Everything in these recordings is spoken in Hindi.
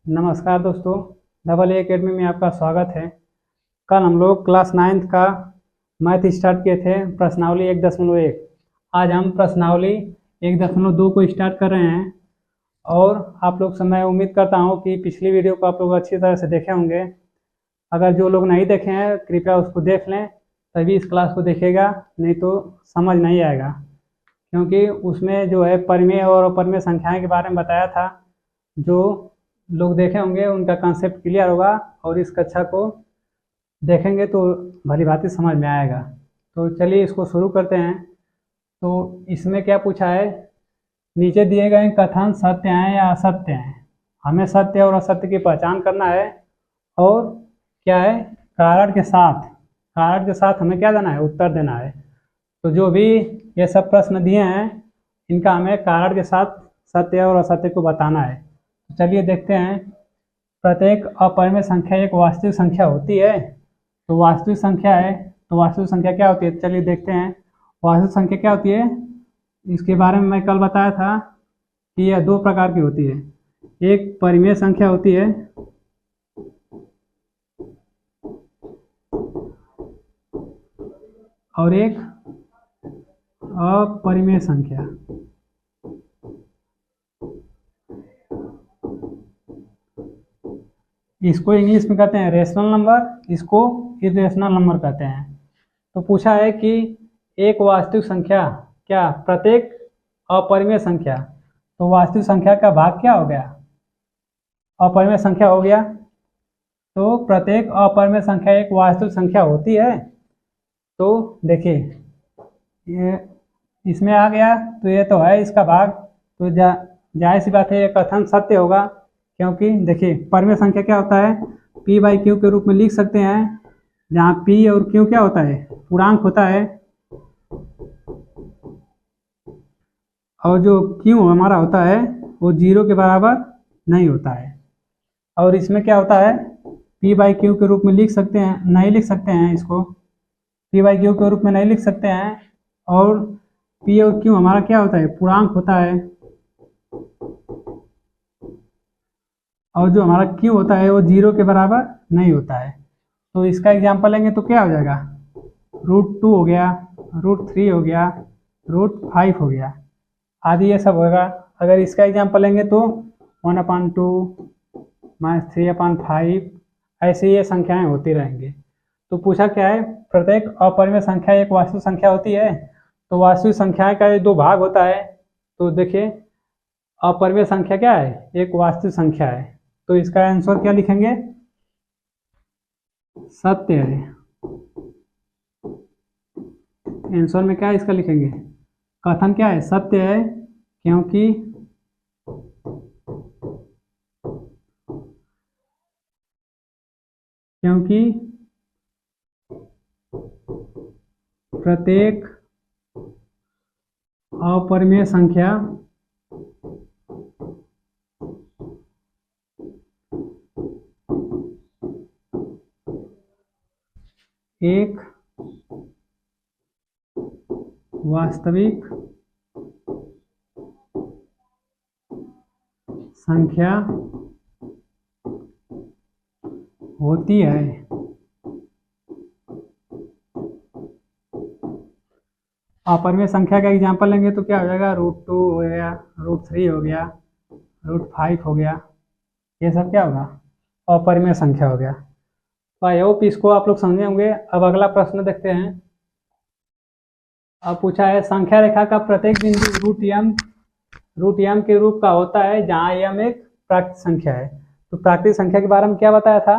नमस्कार दोस्तों, डबल ए अकेडमी में आपका स्वागत है। कल हम लोग क्लास 9th का मैथ स्टार्ट किए थे, प्रश्नावली 1.1। आज हम प्रश्नावली 1.2 को स्टार्ट कर रहे हैं। और आप लोग से मैं उम्मीद करता हूँ कि पिछली वीडियो को आप लोग अच्छी तरह से देखे होंगे। अगर जो लोग नहीं देखे हैं कृपया उसको देख लें, तभी इस क्लास को देखेगा, नहीं तो समझ नहीं आएगा। क्योंकि उसमें जो है परिमेय और अपरिमेय संख्याएं के बारे में बताया था। जो लोग देखे होंगे उनका कंसेप्ट क्लियर होगा और इस कक्षा को देखेंगे तो भली भांति समझ में आएगा। तो चलिए इसको शुरू करते हैं। तो इसमें क्या पूछा है, नीचे दिए गए कथन सत्य हैं या असत्य हैं। हमें सत्य और असत्य की पहचान करना है। और क्या है, कारण के साथ हमें क्या देना है, उत्तर देना है। तो जो भी ये सब प्रश्न दिए हैं इनका हमें कारण के साथ सत्य और असत्य को बताना है। तो चलिए देखते हैं। प्रत्येक अपरिमेय संख्या एक वास्तविक संख्या होती है। तो वास्तविक संख्या है, तो वास्तविक संख्या क्या होती है, चलिए देखते हैं। वास्तविक संख्या क्या होती है, इसके बारे में मैं कल बताया था कि यह दो प्रकार की होती है। एक परिमेय संख्या होती है और एक अपरिमेय संख्या। इसको इंग्लिश में कहते हैं रेशनल नंबर, इसको इरेशनल नंबर कहते हैं। तो पूछा है कि एक वास्तविक संख्या, क्या प्रत्येक अपरिमेय संख्या, तो वास्तविक संख्या का भाग क्या हो गया, अपरिमेय संख्या हो गया। तो प्रत्येक अपरिमेय संख्या एक वास्तविक संख्या होती है। तो देखिए ये इसमें आ गया, तो ये तो है इसका भाग। तो जाहिर सी बात है ये कथन सत्य होगा। क्योंकि देखिए परिमेय संख्या क्या होता है, p बाई क्यू के रूप में लिख सकते हैं, जहाँ p और q क्या होता है, पूर्णांक होता है। और जो q हमारा होता है वो 0 के बराबर नहीं होता है। और इसमें क्या होता है, p बाई क्यू के रूप में लिख सकते हैं, नहीं लिख सकते हैं इसको, p बाई क्यू के रूप में नहीं लिख सकते हैं। और p और q हमारा क्या होता है, पूर्णांक होता है। और जो हमारा q होता है वो 0 के बराबर नहीं होता है। तो इसका एग्जाम्पल लेंगे तो क्या हो जाएगा, √2 हो गया, √3 हो गया, √5 हो गया, आदि ये सब होगा। अगर इसका एग्जाम्पल लेंगे तो 1/2 -3/5, ऐसे ये संख्याएं होती रहेंगी। तो पूछा क्या है, प्रत्येक अपरिमेय संख्या एक वास्तविक संख्या होती है। तो वास्तविक संख्या का ये दो भाग होता है। तो देखिए अपरिमेय संख्या क्या है, एक वास्तविक संख्या है। तो इसका आंसर क्या लिखेंगे, सत्य है। आंसर में क्या है इसका लिखेंगे, कथन क्या है, सत्य है। क्योंकि क्योंकि प्रत्येक अपरिमेय संख्या एक वास्तविक संख्या होती है। अपरिमेय संख्या का एग्जाम्पल लेंगे तो क्या हो जाएगा, √2 हो गया, √3 हो गया, √5 हो गया, ये सब क्या होगा, अपरिमेय संख्या हो गया। तो आई होप इसको आप लोग समझे होंगे। अब अगला प्रश्न देखते हैं। अब पूछा है संख्या रेखा का प्रत्येक बिंदु √m के रूप का होता है, जहाँ m एक प्राकृतिक संख्या है। तो प्राकृतिक संख्या के बारे में क्या बताया था,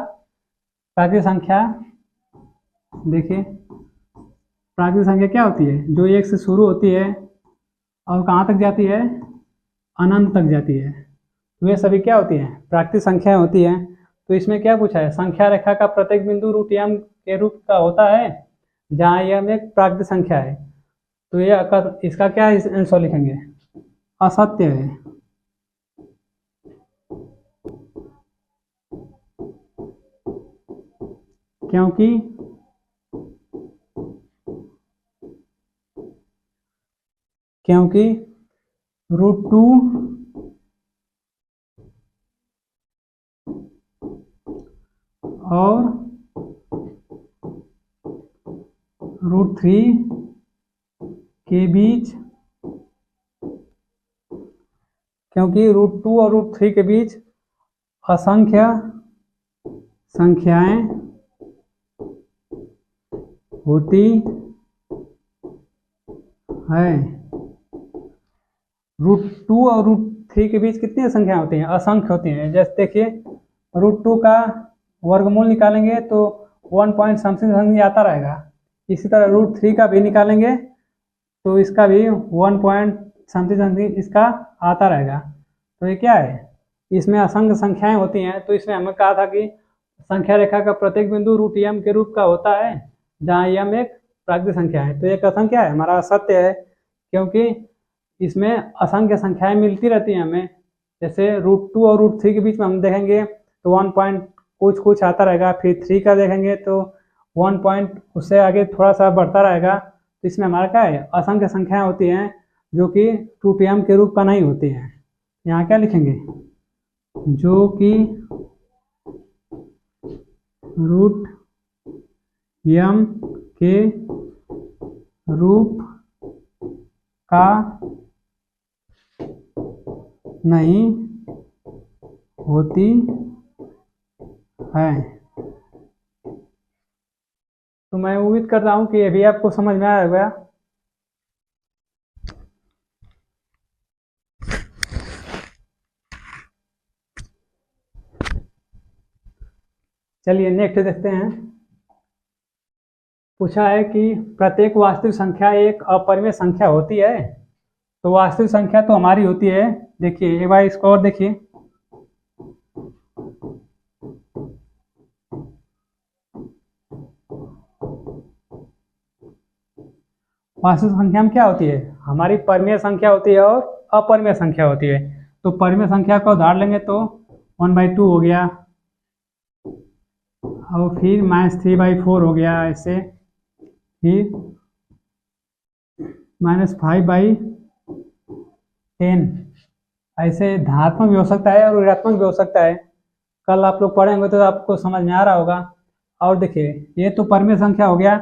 प्राकृतिक संख्या देखिए, प्राकृतिक संख्या क्या होती है, जो 1 से शुरू होती है और कहाँ तक जाती है, अनंत तक जाती है। तो ये सभी क्या होती हैं, प्राकृतिक संख्याएं होती हैं। तो इसमें क्या पूछा है, संख्या रेखा का प्रत्येक बिंदु √m के रूप का होता है, जहाँ m एक प्राकृतिक संख्या है। तो ये इसका क्या आंसर लिखेंगे, असत्य है। क्योंकि क्योंकि √2 और √3 के बीच, क्योंकि √2 और √3 के बीच असंख्य संख्याएं होती है। √2 और √3 के बीच कितनी संख्या होती हैं? असंख्य होती हैं। जैसे देखिए, √2 का वर्गमूल निकालेंगे तो 1 पॉइंट समथिंग आता रहेगा। इसी तरह √3 का भी निकालेंगे तो इसका भी 1 पॉइंट समथिंग इसका आता रहेगा। तो ये क्या है? इसमें असंख्य संख्याएं होती हैं। तो इसमें हमें कहा था कि संख्या रेखा का प्रत्येक बिंदु √m के रूप का होता है, जहाँ m एक प्राकृतिक संख्या है। तो ये कथन क्या है? हमारा असत्य है, क्योंकि इसमें असंख्य संख्याएं मिलती रहती हैं हमें। जैसे √2 और √3 के बीच में हम देखेंगे तो 1 पॉइंट कुछ आता रहेगा, फिर 3 का देखेंगे तो 1 पॉइंट उससे आगे थोड़ा सा बढ़ता रहेगा। तो इसमें हमारा क्या है? असंख्य संख्याएं होती हैं जो कि √m के रूप का नहीं होती हैं। यहाँ क्या लिखेंगे? जो कि √m के रूप का नहीं होती है। तो मैं उम्मीद कर रहा हूँ कि ये भी आपको समझ में आया होगा। चलिए नेक्स्ट देखते हैं। पूछा है कि प्रत्येक वास्तविक संख्या एक अपरिमेय संख्या होती है। तो वास्तविक संख्या तो हमारी होती है। देखिए एक बार इसको और देखिए। वास्तविक संख्या में क्या होती है? हमारी परिमेय संख्या होती है और अपरिमेय संख्या होती है। तो परिमेय संख्या का उदाहरण लेंगे तो 1/2 हो गया, और फिर -3/4 हो गया, ऐसे फिर -5/10। ऐसे धनात्मक भी हो सकता है और ऋणात्मक भी हो सकता है। कल आप लोग पढ़ेंगे तो आपको समझ में आ रहा होगा। और देखिए ये तो परिमेय संख्या हो गया।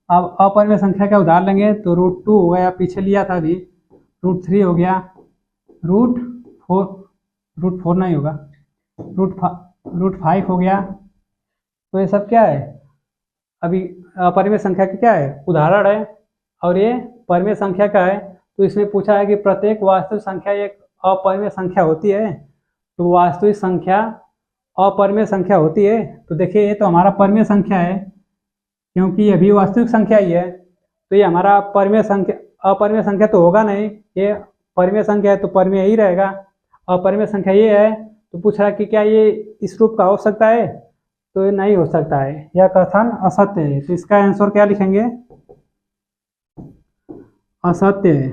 अब अपरिमेय संख्या का उदाहरण लेंगे तो √2 हो गया, पीछे लिया था अभी, √3 हो गया, √4 नहीं होगा, √5 हो गया। तो ये सब क्या है? अभी अपरिमेय संख्या का क्या है? उदाहरण है, और ये परिमेय संख्या का है। तो इसमें पूछा है कि प्रत्येक वास्तविक संख्या एक अपरिमेय संख्या होती है। तो वास्तविक संख्या अपरिमेय संख्या होती है। तो देखिए ये तो हमारा परिमेय संख्या है, क्योंकि ये भी वास्तविक संख्या ही है। तो ये हमारा परिमेय संख्या, अपरिमेय संख्या तो होगा नहीं। ये परिमेय संख्या है तो परिमेय ही रहेगा। अपरिमेय संख्या ये है, तो पूछ रहा है कि क्या ये इस रूप का हो सकता है? तो ये नहीं हो सकता है, यह कथन असत्य है। तो इसका आंसर क्या लिखेंगे? असत्य है।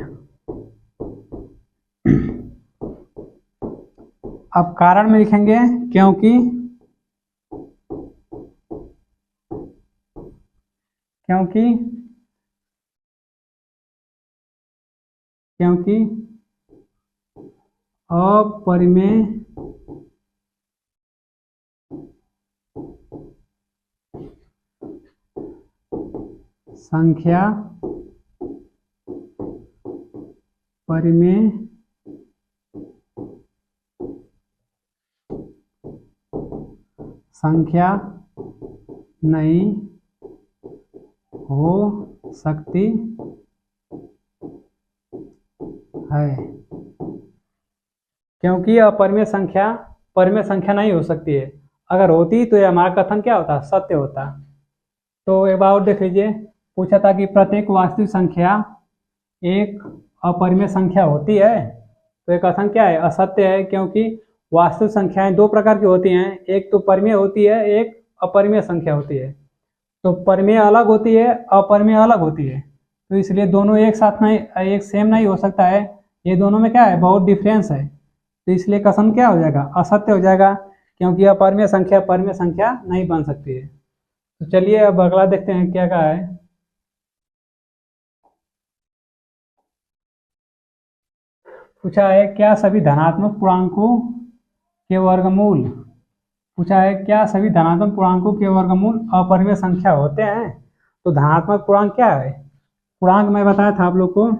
अब कारण में लिखेंगे क्योंकि अपरिमेय संख्या परिमेय संख्या नहीं हो सकती है। क्योंकि अपरिमेय संख्या परिमेय संख्या नहीं हो सकती है। अगर होती तो ये हमारा कथन क्या होता? सत्य होता। तो एक बार और देख लीजिए। पूछा था कि प्रत्येक वास्तविक संख्या एक अपरिमेय संख्या होती है। तो ये कथन क्या है? असत्य है, क्योंकि वास्तविक संख्याएं दो प्रकार की होती हैं, एक तो परिमेय होती है, एक अपरिमेय संख्या होती है। तो परिमेय अलग होती है, अपरिमेय अलग होती है। तो इसलिए दोनों एक साथ नहीं, एक सेम नहीं हो सकता है। ये दोनों में क्या है? बहुत डिफरेंस है। तो इसलिए कथन क्या हो जाएगा? असत्य हो जाएगा, क्योंकि अपरिमेय संख्या परिमेय संख्या नहीं बन सकती है। तो चलिए अब अगला देखते हैं क्या कहा है। पूछा है क्या सभी धनात्मक पूर्णांकों के वर्गमूल पूछा है क्या सभी धनात्मक पूर्णांकों के वर्गमूल अपरिमेय संख्या होते हैं। तो धनात्मक पूर्णांक क्या है? पूर्णांक मैं बताया था आप लोग को,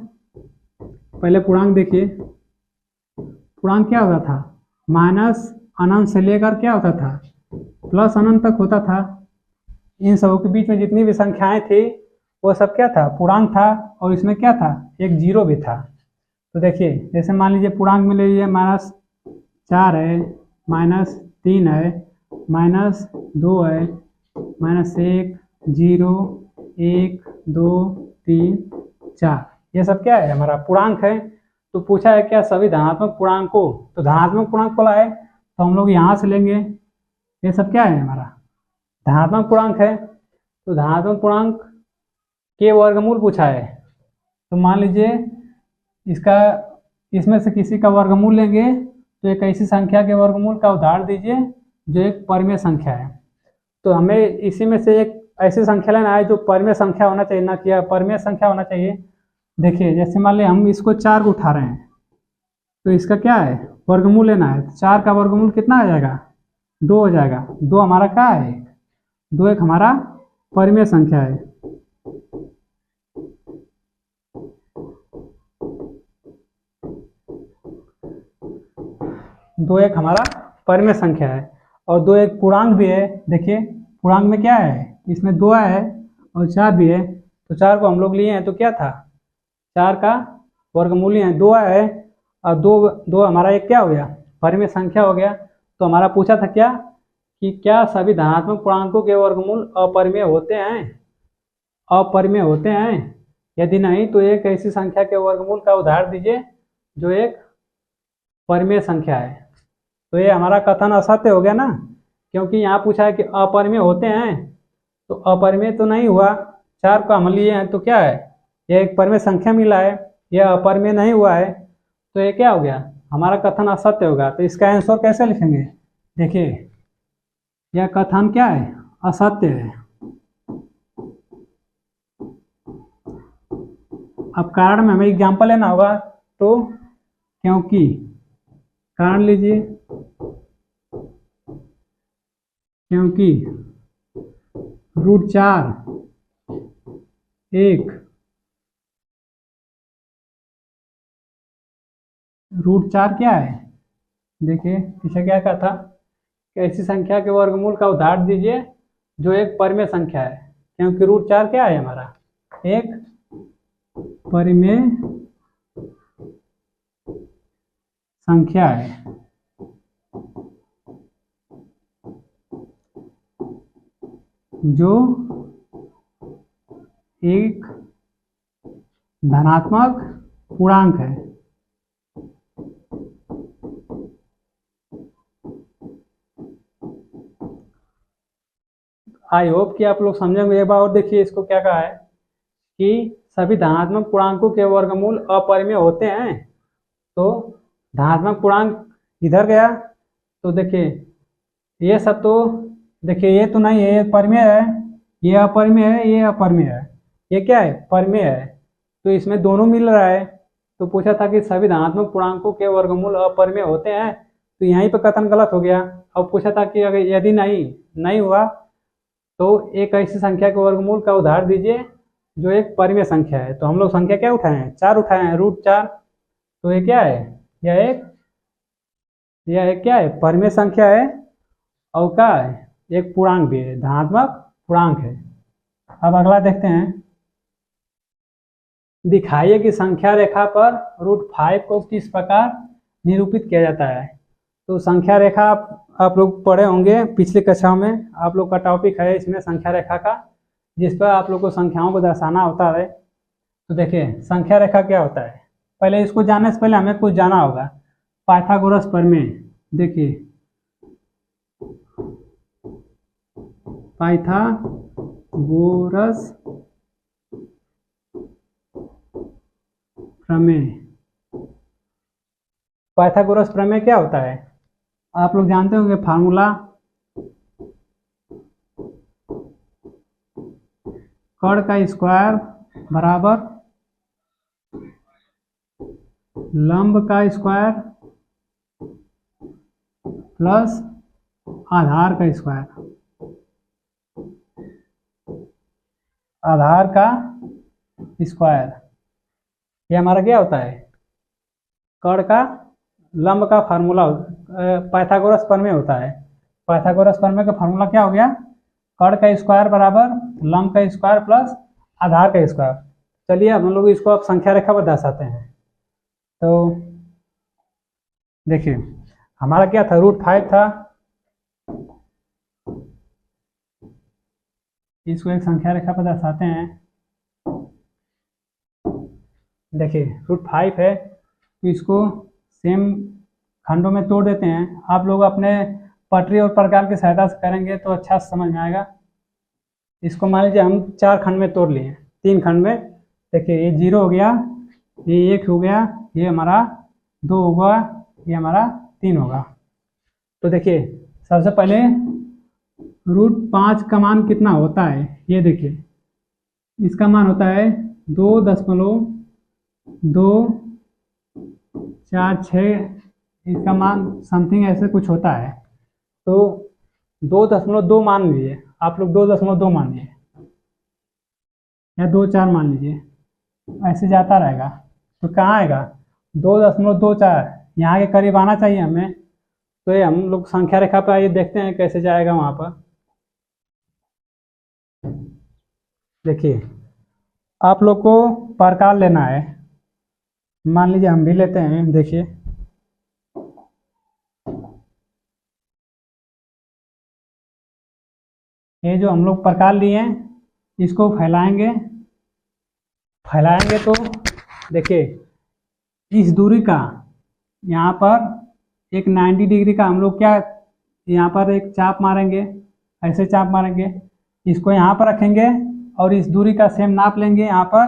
पहले पूर्णांक देखिए। पूर्णांक क्या होता था? माइनस अनंत से लेकर क्या होता था? प्लस अनंत तक होता था। इन सबों के बीच में जितनी भी संख्याएं थी वो सब क्या था? पूर्णांक था। और इसमें क्या था? एक जीरो भी था। तो देखिए जैसे मान लीजिए पूर्णांक में ले लीजिए -4 है, -3 है, -2 है, -1, 0, 1, 2, 3, 4, ये सब क्या है? हमारा पूर्णांक है। तो पूछा है क्या सभी धनात्मक पूर्णांकों, तो धनात्मक पूर्णांक बोला है तो हम लोग यहाँ से लेंगे। ये सब क्या है? हमारा धनात्मक पूर्णांक है। तो धनात्मक पूर्णांक के वर्गमूल पूछा है, तो मान लीजिए इसका, इसमें से किसी का वर्गमूल लेंगे तो एक ऐसी संख्या के वर्गमूल का उदाहरण दीजिए जो एक परिमेय संख्या है। तो हमें इसी में से एक ऐसी संख्या लेना है जो परिमेय संख्या होना चाहिए, ना कि परिमेय संख्या होना चाहिए। देखिए जैसे मान लिया हम इसको 4 को उठा रहे हैं, तो इसका क्या है? वर्गमूल लेना है। 4 का वर्गमूल कितना आ जाएगा? 2 हो जाएगा। 2 हमारा क्या है? 2 एक हमारा परिमेय संख्या है। दो एक हमारा परिमेय संख्या है और 2 एक पूर्णांक भी है। देखिए पूर्णांक में क्या है? इसमें 2 है और 4 भी है। तो 4 को हम लोग लिए हैं तो क्या था? 4 का वर्गमूल है 2 है और 2 हमारा एक क्या हो गया? परिमेय संख्या हो गया। तो हमारा पूछा था क्या कि क्या सभी धनात्मक पूर्णांकों के वर्गमूल अपरिमेय होते हैं? अपरिमेय होते हैं। यदि नहीं तो एक ऐसी संख्या के वर्गमूल का उदाहरण दीजिए जो एक परिमेय संख्या है। तो ये हमारा कथन असत्य हो गया ना, क्योंकि यहाँ पूछा है कि अपरिमेय होते हैं, तो अपरिमेय तो नहीं हुआ। 4 को हम लिए हैं तो क्या है? यह एक परिमेय संख्या मिला है, यह अपरिमेय नहीं हुआ है। तो ये क्या हो गया? हमारा कथन असत्य होगा। तो इसका आंसर कैसे लिखेंगे? देखिए यह कथन क्या है? असत्य है। अब कारण में हमें एग्जाम्पल लेना होगा, तो क्योंकि कारण लीजिए, क्योंकि √4 एक √4 क्या है? देखिए पीछे क्या कहा था कि ऐसी संख्या के वर्गमूल का उदाहरण दीजिए जो एक परिमेय संख्या है। क्योंकि √4 क्या है? हमारा एक परिमेय संख्या है। जो एक धनात्मक पूर्णांक है। आई होप कि आप लोग समझेंगे। एक बार और देखिए इसको क्या कहा है कि सभी धनात्मक पूर्णांकों के वर्गमूल अपरिमेय होते हैं। तो धनात्मक पूर्णांक इधर गया, तो देखिए ये सब तो, देखिए ये तो नहीं है, ये परिमेय है, ये अपरिमेय है, ये अपरिमेय है, ये क्या है? परिमेय है। तो इसमें दोनों मिल रहा है। तो पूछा था कि सभी धनात्मक पूर्णांकों के वर्गमूल अपरिमेय होते हैं, तो यहीं पर कथन गलत हो गया। अब पूछा था कि अगर यदि नहीं हुआ तो एक ऐसी संख्या के वर्गमूल का उदाहरण दीजिए जो एक परिमेय संख्या है। तो हम लोग संख्या क्या उठाए हैं? 4 उठाए हैं, √4। तो ये क्या है? यह एक क्या है? परिमेय संख्या है और क्या है? एक पूर्णांक भी है, धनात्मक पूर्णांक है। अब अगला देखते हैं। दिखाइए कि संख्या रेखा पर √5 को किस प्रकार निरूपित किया जाता है। तो संख्या रेखा आप लोग पढ़े होंगे पिछली कक्षाओं में, आप लोग का टॉपिक है इसमें संख्या रेखा का, जिस पर आप लोग को संख्याओं को दर्शाना होता है। तो देखिए संख्या रेखा क्या होता है, पहले इसको जानने से पहले हमें कुछ जाना होगा। पाइथागोरस प्रमेय, देखिए पाइथागोरस प्रमेय। पाइथागोरस प्रमेय क्या होता है? आप लोग जानते होंगे फार्मूला, कर्ण का स्क्वायर बराबर लंब का स्क्वायर प्लस आधार का स्क्वायर, आधार का स्क्वायर, ये हमारा क्या होता है, कर्ण का लंब का फार्मूला, पाइथागोरस प्रमेय होता है। पाइथागोरस प्रमेय का फार्मूला क्या हो गया, कर्ण का स्क्वायर बराबर लंब का स्क्वायर प्लस आधार का स्क्वायर। चलिए हम लोग इसको अब संख्या रेखा पर दर्शाते हैं। तो देखिए हमारा क्या था, √5 था, इसको एक संख्या रेखा पर दर्शाते हैं। देखिए √5 है, तो इसको सेम खंडों में तोड़ देते हैं। आप लोग अपने पटरी और प्रकार की सहायता से करेंगे तो अच्छा समझ में आएगा। इसको मान लीजिए हम 4 खंड में तोड़ लिए, 3 खंड में। देखिए ये 0 हो गया, ये 1 हो गया, ये हमारा 2 होगा, ये हमारा 3 होगा। तो देखिए सबसे पहले √5 का मान कितना होता है, ये देखिए इसका मान होता है 2.246, इसका मान समथिंग ऐसे कुछ होता है। तो 2.2 मान लीजिए, आप लोग 2.2 मान लीजिए या 2.4 मान लीजिए, ऐसे जाता रहेगा। तो कहाँ आएगा, 2.24 यहाँ के करीब आना चाहिए हमें। तो ये हम लोग संख्या रेखा पर आइए देखते हैं कैसे जाएगा वहाँ पर। देखिए आप लोग को प्रकार लेना है, मान लीजिए हम भी लेते हैं। देखिए ये जो हम लोग प्रकार लिए हैं इसको फैलाएंगे, फैलाएंगे तो देखिए इस दूरी का यहाँ पर एक 90 डिग्री का हम लोग क्या, यहाँ पर एक चाप मारेंगे, ऐसे चाप मारेंगे, इसको यहाँ पर रखेंगे और इस दूरी का सेम नाप लेंगे यहाँ पर,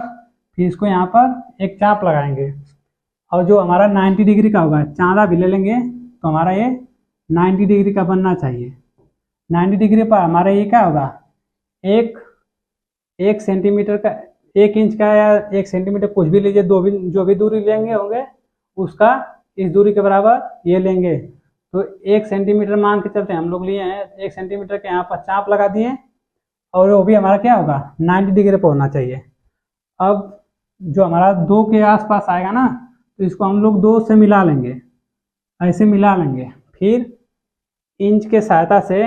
फिर इसको यहाँ पर एक चाप लगाएंगे और जो हमारा 90 डिग्री का होगा चांदा भी ले लेंगे, तो हमारा ये 90 डिग्री का बनना चाहिए। 90 डिग्री पर हमारा ये क्या होगा, एक सेंटीमीटर का, 1 इंच का या 1 सेंटीमीटर कुछ भी लीजिए, जो भी दूरी लेंगे होंगे उसका इस दूरी के बराबर ये लेंगे। तो 1 सेंटीमीटर मान के चलते हम लोग लिए हैं, 1 सेंटीमीटर के यहाँ पर चाप लगा दिए और वो भी हमारा क्या होगा 90 डिग्री पर होना चाहिए। अब जो हमारा 2 के आसपास आएगा ना, तो इसको हम लोग 2 से मिला लेंगे, ऐसे मिला लेंगे, फिर इंच के सहायता से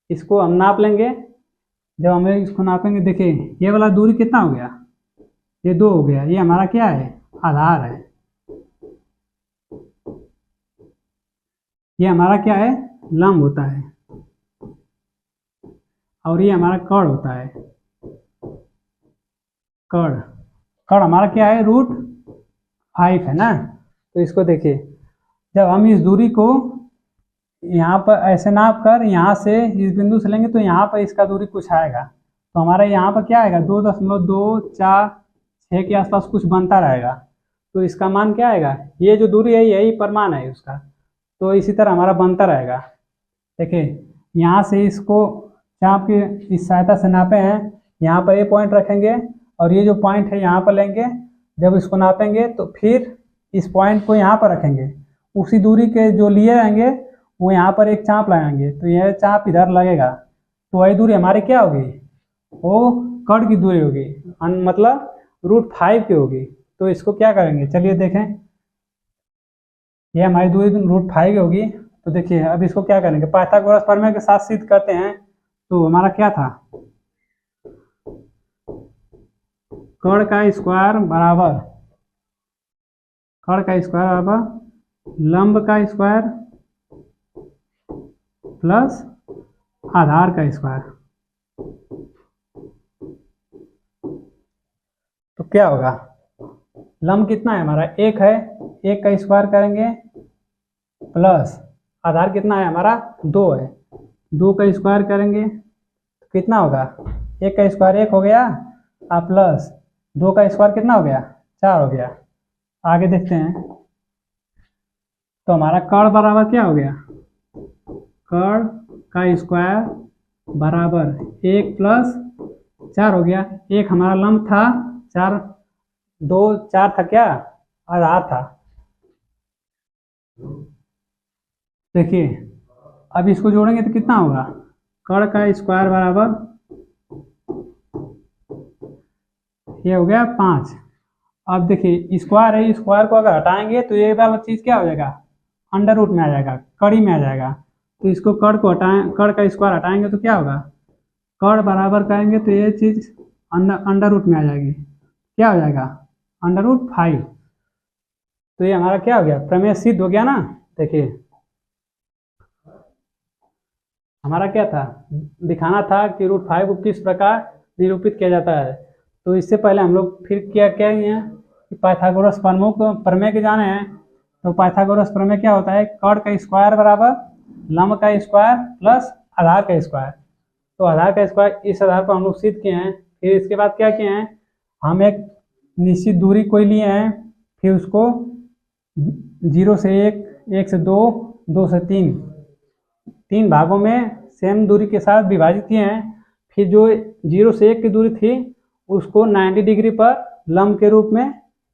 इसको हम नाप लेंगे। जब हमें इसको नापेंगे, देखिए ये वाला दूरी कितना हो गया, ये 2 हो गया, ये हमारा क्या है, आधार है, ये हमारा क्या है, लंब होता है, और ये हमारा कर्ण होता है। कर्ण हमारा क्या है, √5 है ना। तो इसको देखिए जब हम इस दूरी को यहाँ पर ऐसे नाप कर यहाँ से इस बिंदु से लेंगे तो यहाँ पर इसका दूरी कुछ आएगा, तो हमारा यहाँ पर क्या आएगा 2.246 के आसपास कुछ बनता रहेगा। तो इसका मान क्या आएगा, ये जो दूरी है यही प्रमाण है उसका, तो इसी तरह हमारा बनता रहेगा। देखिए यहाँ से इसको चाप की इस सहायता से नापे हैं, यहाँ पर ये पॉइंट रखेंगे और ये जो पॉइंट है यहाँ पर लेंगे, जब इसको नापेंगे तो फिर इस पॉइंट को यहाँ पर रखेंगे, उसी दूरी के जो लिए रहेंगे वो यहाँ पर एक चाप लगाएंगे, तो यह चाप इधर लगेगा, तो वही दूरी हमारी क्या होगी, वो कर्ण की दूरी होगी, मतलब √5 की होगी। तो इसको क्या करेंगे, चलिए देखें, ये हमारी दूरी √5 की होगी। तो देखिए अब इसको क्या करेंगे, पाइथागोरस प्रमेय के साथ सिद्ध करते हैं। तो हमारा क्या था, कर्ण का स्क्वायर बराबर लंब का स्क्वायर प्लस आधार का स्क्वायर। तो क्या होगा, लंब कितना है हमारा 1 है, 1 का स्क्वायर करेंगे प्लस आधार कितना है हमारा 2 है, 2 का स्क्वायर करेंगे तो कितना होगा, 1 का स्क्वायर 1 हो गया, प्लस 2 का स्क्वायर कितना हो गया 4 हो गया। आगे देखते हैं, तो हमारा कर्ण बराबर क्या हो गया, कर्ण का स्क्वायर बराबर 1 प्लस 4 हो गया, 1 हमारा लंब था, 4 था क्या, आधार था। देखिए अब इसको जोड़ेंगे तो कितना होगा, कर्ण का स्क्वायर बराबर ये हो गया 5। अब देखिए स्क्वायर है, स्क्वायर को अगर हटाएंगे तो ये वाला चीज़ क्या हो जाएगा, अंडर रूट में आ जाएगा, कड़ी में आ जाएगा। तो इसको कर्ण को हटाएं, कर्ण का स्क्वायर हटाएंगे तो क्या होगा, कर्ण बराबर करेंगे तो ये चीज़ अंडर रूट में आ जाएगी, क्या हो जाएगा, अंडर रूट 5। तो ये हमारा क्या हो गया, प्रमेय सिद्ध हो गया ना। देखिए हमारा क्या था, दिखाना था कि √5 को किस प्रकार निरूपित किया जाता है। तो इससे पहले हम लोग फिर क्या क्या किए हैं कि पाइथागोरस प्रमुख प्रमेय के जाने हैं। तो पाइथागोरस प्रमेय क्या होता है, कर्ण का स्क्वायर बराबर लंब का स्क्वायर प्लस आधार का स्क्वायर। तो आधार का स्क्वायर इस आधार पर हम लोग सिद्ध किए हैं। फिर इसके बाद क्या किए हैं, हम एक निश्चित दूरी कोई लिए हैं, फिर उसको 0 से 1, 1 से 2, 2 से 3 भागों में सेम दूरी के साथ विभाजित किए हैं। फिर जो 0 से 1 की दूरी थी उसको 90 डिग्री पर लंब के रूप में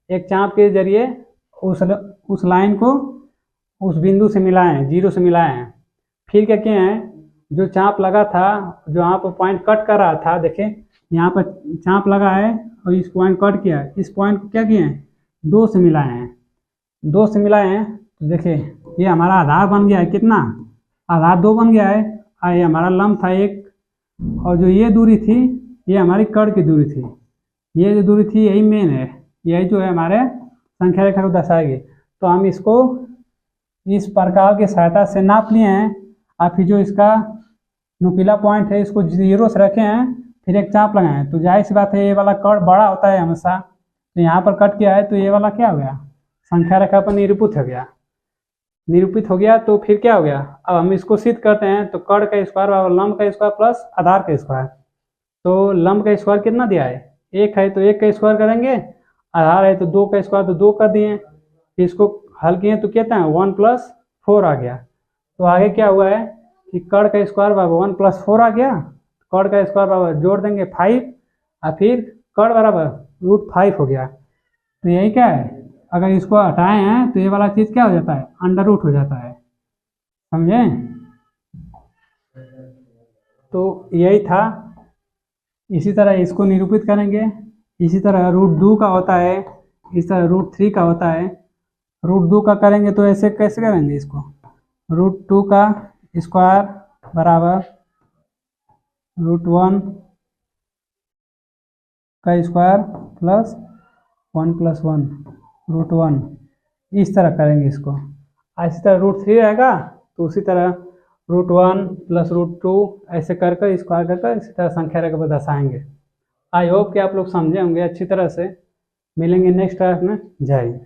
एक चाप के जरिए उस लाइन को उस बिंदु से मिलाए हैं, 0 से मिलाए हैं। फिर क्या किए हैं, जो चाप लगा था, जो यहाँ पर पॉइंट कट कर रहा था, देखें यहाँ पर चाप लगा है और इस पॉइंट कट किया है, इस पॉइंट को क्या किए हैं, 2 से मिलाए हैं, 2 से मिलाए हैं। तो देखिए ये हमारा आधार बन गया है, कितना आधार 2 बन गया है। ये हमारा लंब था 1, और जो ये दूरी थी ये हमारी कर्ण की दूरी थी, ये जो दूरी थी यही मेन है, यही जो है हमारे संख्या रेखा को दर्शाएगी। तो हम इसको इस प्रकार की सहायता से नाप लिए हैं। और फिर जो इसका नुकीला पॉइंट है इसको 0 से रखे हैं, फिर एक चाप लगाए हैं। तो जाहिर सी बात है ये वाला कर्ण बड़ा होता है हमेशा, तो यहाँ पर कट किया है तो ये वाला क्या हो गया, संख्या रेखा पर निरूपित हो गया, निरूपित हो गया। तो फिर क्या हो गया, अब हम इसको सिद्ध करते हैं। तो कर्ण का स्क्वायर बराबर लंब का स्क्वायर प्लस आधार का स्क्वायर। तो लंब का स्क्वायर कितना दिया है, 1 है तो 1 का स्क्वायर करेंगे, आधार है तो 2 का स्क्वायर तो 2 कर दिए। इसको हल किए तो कहते हैं 1 + 4 आ गया। तो आगे क्या हुआ है कि कर्ण का स्क्वायर बराबर 1 + 4 आ गया, कर्ण का स्क्वायर बराबर जोड़ देंगे 5, और फिर कर्ण बराबर √5 हो गया। तो यही क्या है, अगर इसको हटाए हैं तो ये वाला चीज़ क्या हो जाता है, अंडर रूट हो जाता है, समझे। तो यही था, इसी तरह इसको निरूपित करेंगे। इसी तरह √2 का होता है, इस तरह √3 का होता है। √2 का करेंगे तो ऐसे कैसे करेंगे इसको, √2 का स्क्वायर बराबर √1 का स्क्वायर प्लस 1 + 1 √1, इस तरह करेंगे इसको। इसी तरह √3 रहेगा तो उसी तरह √1 + √2 ऐसे कर कर स्क्वायर कर कर इसी तरह संख्या रेखा पर दर्शाएंगे। आई होप कि आप लोग समझे होंगे अच्छी तरह से। मिलेंगे नेक्स्ट क्लास में। जय हिंद।